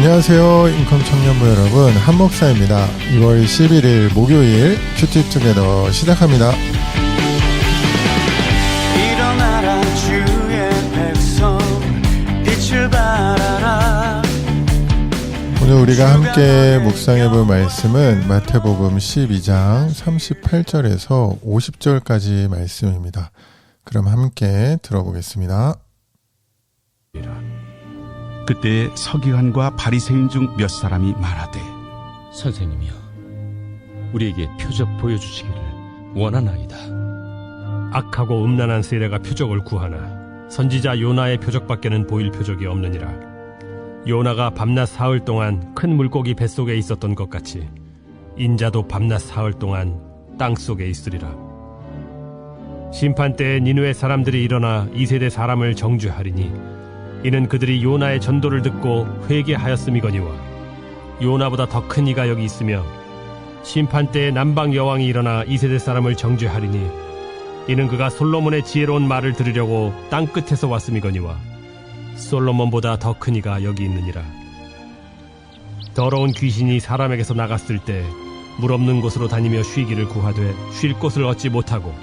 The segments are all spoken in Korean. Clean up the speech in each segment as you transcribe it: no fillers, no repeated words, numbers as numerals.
안녕하세요. 인컴 청년부 여러분, 한목사입니다. 2월 11일 목요일 큐티 투게더 시작합니다. 일어나라 주의 백성 빛을 발하라. 오늘 우리가 함께 묵상해 볼 말씀은 마태복음 12장 38절에서 50절까지 말씀입니다. 그럼 함께 들어보겠습니다. 그때 서기관과 바리새인 중 몇 사람이 말하되, 선생님이여, 우리에게 표적 보여주시기를 원하나이다. 악하고 음란한 세대가 표적을 구하나 선지자 요나의 표적밖에는 보일 표적이 없느니라. 요나가 밤낮 사흘 동안 큰 물고기 뱃속에 있었던 것 같이 인자도 밤낮 사흘 동안 땅속에 있으리라. 심판때에 니느웨 사람들이 일어나 이 세대 사람을 정죄하리니 이는 그들이 요나의 전도를 듣고 회개하였음이거니와 요나보다 더 큰 이가 여기 있으며 심판때에 남방 여왕이 일어나 이 세대 사람을 정죄하리니 이는 그가 솔로몬의 지혜로운 말을 들으려고 땅끝에서 왔음이거니와 솔로몬보다 더 큰 이가 여기 있느니라. 더러운 귀신이 사람에게서 나갔을 때 물 없는 곳으로 다니며 쉬기를 구하되 쉴 곳을 얻지 못하고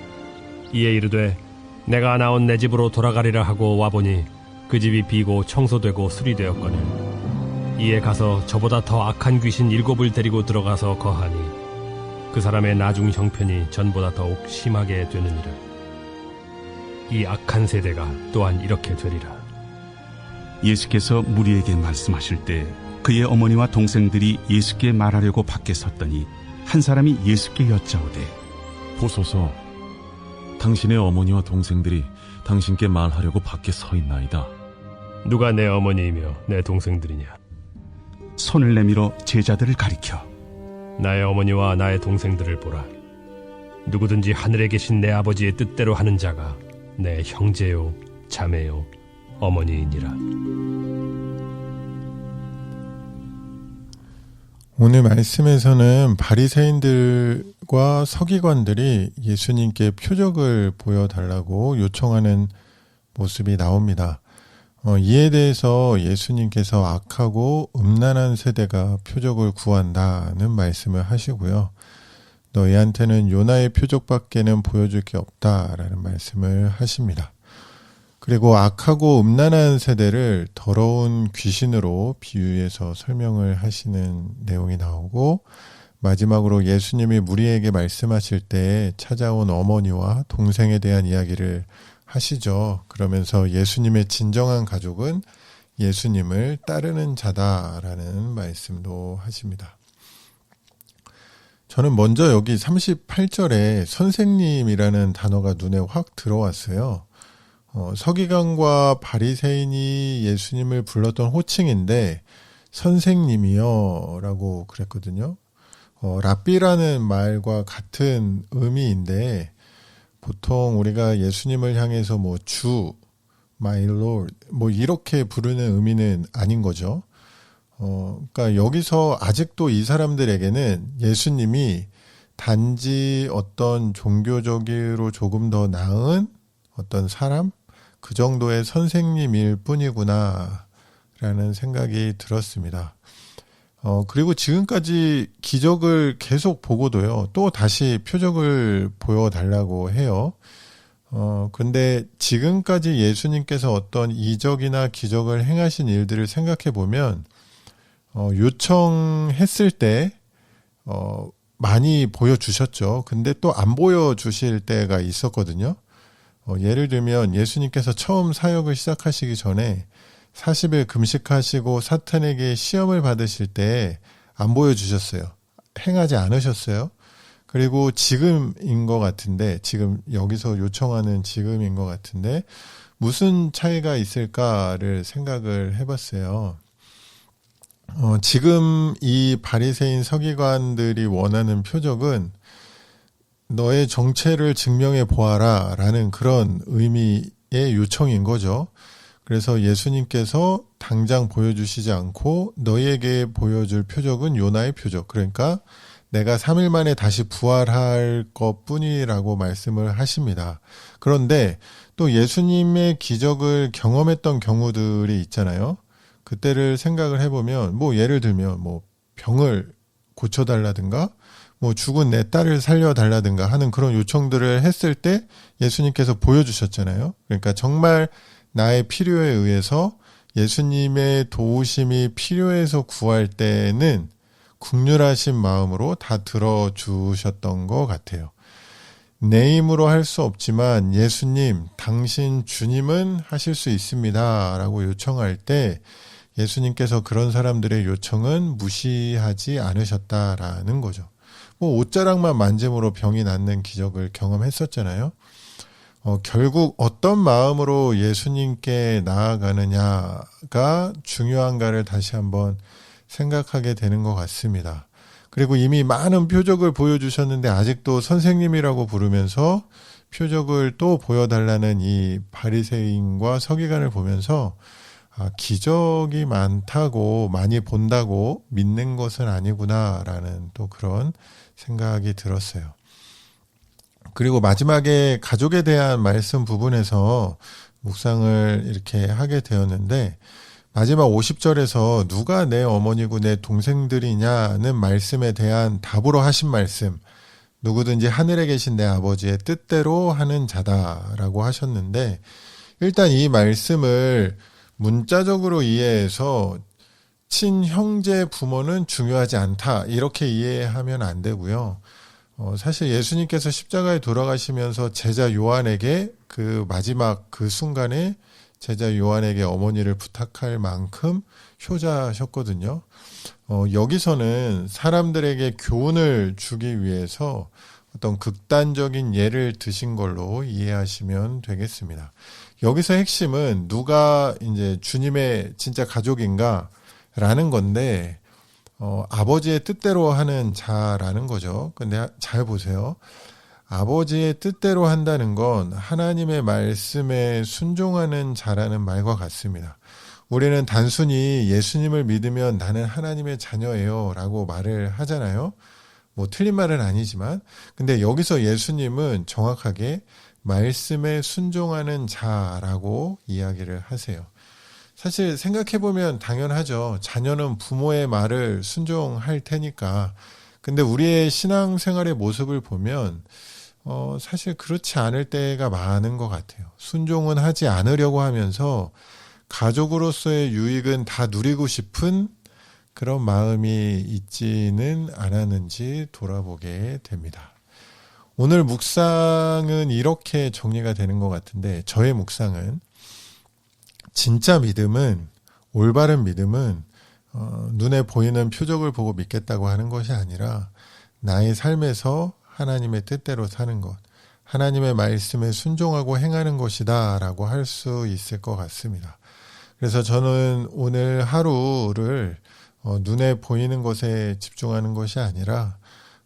이에 이르되 내가 나온 내 집으로 돌아가리라 하고 와보니 그 집이 비고 청소되고 수리되었거늘 이에 가서 저보다 더 악한 귀신 7을 데리고 들어가서 거하니 그 사람의 나중 형편이 전보다 더욱 심하게 되느니라. 이 악한 세대가 또한 이렇게 되리라. 예수께서 무리에게 말씀하실 때 그의 어머니와 동생들이 예수께 말하려고 밖에 섰더니 한 사람이 예수께 여짜오되, 보소서, 당신의 어머니와 동생들이 당신께 말하려고 밖에 서 있나이다. 누가 내 어머니이며 내 동생들이냐? 손을 내밀어 제자들을 가리켜 나의 어머니와 나의 동생들을 보라. 누구든지 하늘에 계신 내 아버지의 뜻대로 하는 자가 내 형제요 자매요 어머니이니라. 오늘 말씀에서는 바리새인들과 서기관들이 예수님께 표적을 보여달라고 요청하는 모습이 나옵니다. 이에 대해서 예수님께서 악하고 음란한 세대가 표적을 구한다는 말씀을 하시고요. 너희한테는 요나의 표적밖에는 보여줄 게 없다라는 말씀을 하십니다. 그리고 악하고 음란한 세대를 더러운 귀신으로 비유해서 설명을 하시는 내용이 나오고, 마지막으로 예수님이 무리에게 말씀하실 때 찾아온 어머니와 동생에 대한 이야기를 하시죠. 그러면서 예수님의 진정한 가족은 예수님을 따르는 자다라는 말씀도 하십니다. 저는 먼저 여기 38절에 선생님이라는 단어가 눈에 확 들어왔어요. 서기관과 바리새인이 예수님을 불렀던 호칭인데 선생님이요 라고 그랬거든요. 랍비라는 말과 같은 의미인데, 보통 우리가 예수님을 향해서 주, my lord 이렇게 부르는 의미는 아닌 거죠. 그러니까 여기서 아직도 이 사람들에게는 예수님이 단지 어떤 종교적으로 조금 더 나은 어떤 사람, 그 정도의 선생님일 뿐이구나 라는 생각이 들었습니다. 그리고 지금까지 기적을 계속 보고도요, 또 다시 표적을 보여달라고 해요. 근데 지금까지 예수님께서 어떤 이적이나 기적을 행하신 일들을 생각해 보면, 요청했을 때, 많이 보여주셨죠. 근데 또 안 보여주실 때가 있었거든요. 예를 들면 예수님께서 처음 사역을 시작하시기 전에 40일 금식하시고 사탄에게 시험을 받으실 때 안 보여주셨어요. 행하지 않으셨어요. 그리고 지금인 것 같은데, 지금 여기서 요청하는 지금인 것 같은데 무슨 차이가 있을까를 생각을 해봤어요. 지금 이 바리새인 서기관들이 원하는 표적은 너의 정체를 증명해 보아라 라는 그런 의미의 요청인 거죠. 그래서 예수님께서 당장 보여주시지 않고 너희에게 보여줄 표적은 요나의 표적, 그러니까 내가 3일 만에 다시 부활할 것뿐이라고 말씀을 하십니다. 그런데 또 예수님의 기적을 경험했던 경우들이 있잖아요. 그때를 생각을 해보면 뭐 예를 들면 뭐 병을 고쳐달라든가 뭐 죽은 내 딸을 살려달라든가 하는 그런 요청들을 했을 때 예수님께서 보여주셨잖아요. 그러니까 정말 나의 필요에 의해서 예수님의 도우심이 필요해서 구할 때는 긍휼하신 마음으로 다 들어주셨던 것 같아요. 내 힘으로 할 수 없지만 예수님, 당신 주님은 하실 수 있습니다 라고 요청할 때 예수님께서 그런 사람들의 요청은 무시하지 않으셨다라는 거죠. 뭐 옷자락만 만짐으로 병이 낫는 기적을 경험했었잖아요. 결국 어떤 마음으로 예수님께 나아가느냐가 중요한가를 다시 한번 생각하게 되는 것 같습니다. 그리고 이미 많은 표적을 보여주셨는데 아직도 선생님이라고 부르면서 표적을 또 보여달라는 이 바리새인과 서기관을 보면서 기적이 많다고 많이 본다고 믿는 것은 아니구나라는 또 그런 생각이 들었어요. 그리고 마지막에 가족에 대한 말씀 부분에서 묵상을 이렇게 하게 되었는데 마지막 50절에서 누가 내 어머니고 내 동생들이냐는 말씀에 대한 답으로 하신 말씀, 누구든지 하늘에 계신 내 아버지의 뜻대로 하는 자다라고 하셨는데 일단 이 말씀을 문자적으로 이해해서 친형제 부모는 중요하지 않다 이렇게 이해하면 안 되고요. 사실 예수님께서 십자가에 돌아가시면서 제자 요한에게 그 마지막 그 순간에 제자 요한에게 어머니를 부탁할 만큼 효자셨거든요. 여기서는 사람들에게 교훈을 주기 위해서 어떤 극단적인 예를 드신 걸로 이해하시면 되겠습니다. 여기서 핵심은 누가 이제 주님의 진짜 가족인가라는 건데, 아버지의 뜻대로 하는 자라는 거죠. 근데 잘 보세요. 아버지의 뜻대로 한다는 건 하나님의 말씀에 순종하는 자라는 말과 같습니다. 우리는 단순히 예수님을 믿으면 나는 하나님의 자녀예요 라고 말을 하잖아요. 뭐 틀린 말은 아니지만 근데 여기서 예수님은 정확하게 말씀에 순종하는 자라고 이야기를 하세요. 사실 생각해보면 당연하죠. 자녀는 부모의 말을 순종할 테니까. 근데 우리의 신앙생활의 모습을 보면 사실 그렇지 않을 때가 많은 것 같아요. 순종은 하지 않으려고 하면서 가족으로서의 유익은 다 누리고 싶은 그런 마음이 있지는 않았는지 돌아보게 됩니다. 오늘 묵상은 이렇게 정리가 되는 것 같은데 저의 묵상은 진짜 믿음은 올바른 믿음은 눈에 보이는 표적을 보고 믿겠다고 하는 것이 아니라 나의 삶에서 하나님의 뜻대로 사는 것, 하나님의 말씀에 순종하고 행하는 것이다 라고 할 수 있을 것 같습니다. 그래서 저는 오늘 하루를 눈에 보이는 것에 집중하는 것이 아니라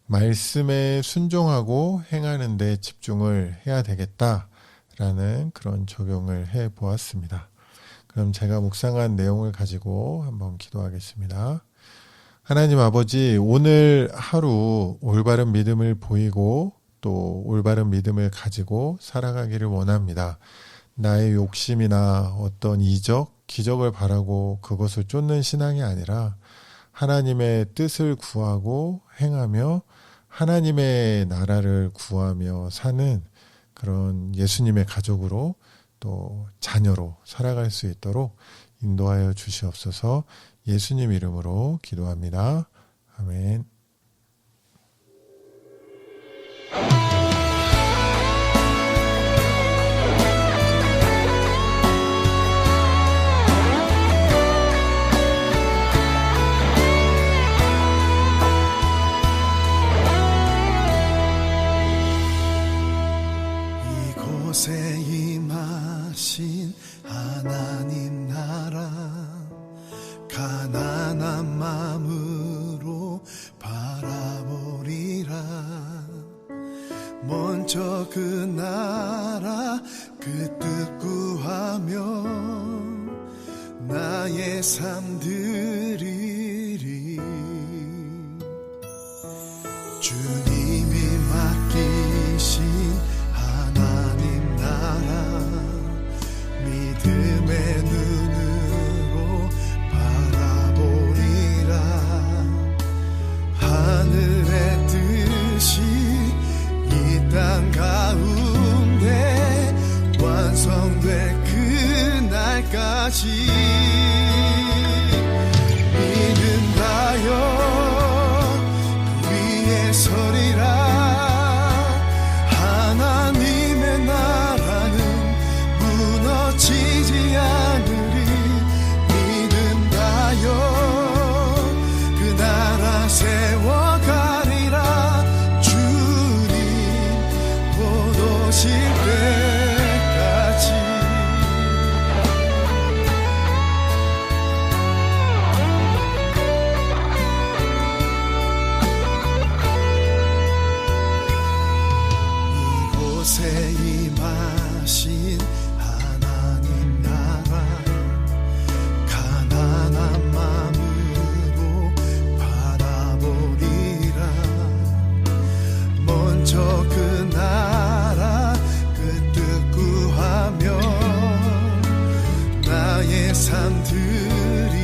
말씀에 순종하고 행하는 데 집중을 해야 되겠다라는 그런 적용을 해 보았습니다. 그럼 제가 묵상한 내용을 가지고 한번 기도하겠습니다. 하나님 아버지, 오늘 하루 올바른 믿음을 보이고 또 올바른 믿음을 가지고 살아가기를 원합니다. 나의 욕심이나 어떤 이적, 기적을 바라고 그것을 쫓는 신앙이 아니라 하나님의 뜻을 구하고 행하며 하나님의 나라를 구하며 사는 그런 예수님의 가족으로 또 자녀로 살아갈 수 있도록 인도하여 주시옵소서. 예수님 이름으로 기도합니다. 아멘. 이곳에 임하신 하나님 나라 가난한 마음으로 바라보리라. 먼저 그 나라 그 뜻 구하며 나의 삶 드리리. 주님이 맡기신 하나님 나라 믿음의 눈으로 때까지 믿음하여 그 위에 서리라. 하나님의 나라는 무너지지 않으리. 믿음하여 그 나라 세워가리라. 주님 곧 오실 때까지. 이곳에 임하신 하나님 나라 가난한 마음으로 바라보리라. 먼저 그 나라 그 뜻 구하며 나의 삶 드리리.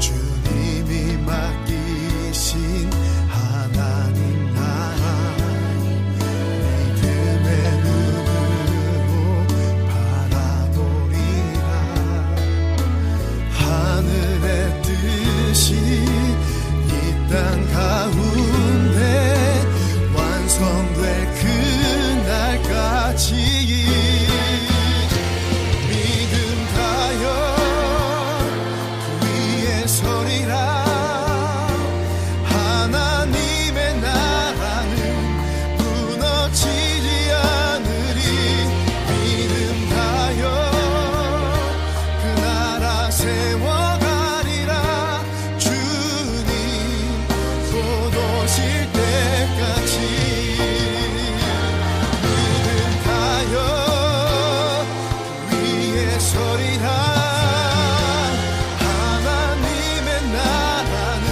주님이 맡기신 하나님 나라 믿음의 눈으로 바라보리라. 하늘의 뜻이 이 땅 가운데 완성될 그날까지 믿음하여 그 위에 서리라. 하나님의 나라는 무너지지 않으리. 믿음하여 그 나라 세워가리라. 주님 곧 오실 때까지 믿음하여 그 위에 서리라. 하나님의 나라는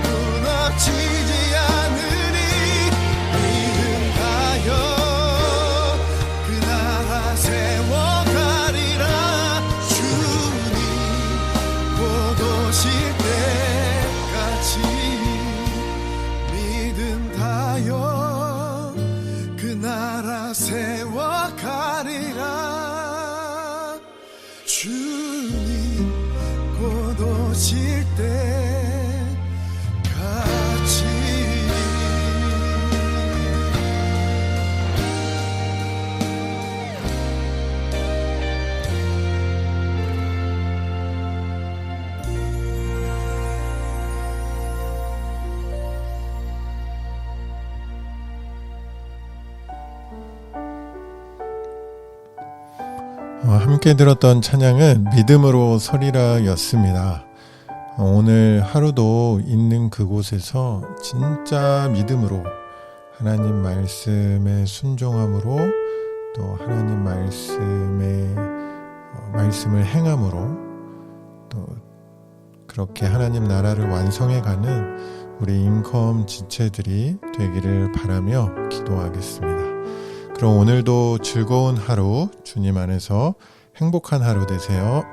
무너지지 않으리. 믿음하여 그 나라 세워가리라. 주님 곧 오실 때까지 믿음하여 그 나라 세워가리라. 주님 곧 오실 때까지. 함께 들었던 찬양은 믿음으로 서리라 였습니다. 오늘 하루도 있는 그곳에서 진짜 믿음으로 하나님 말씀에 순종함으로 또 하나님 말씀을 행함으로 또 그렇게 하나님 나라를 완성해가는 우리 인컴 지체들이 되기를 바라며 기도하겠습니다. 그럼 오늘도 즐거운 하루, 주님 안에서 행복한 하루 되세요.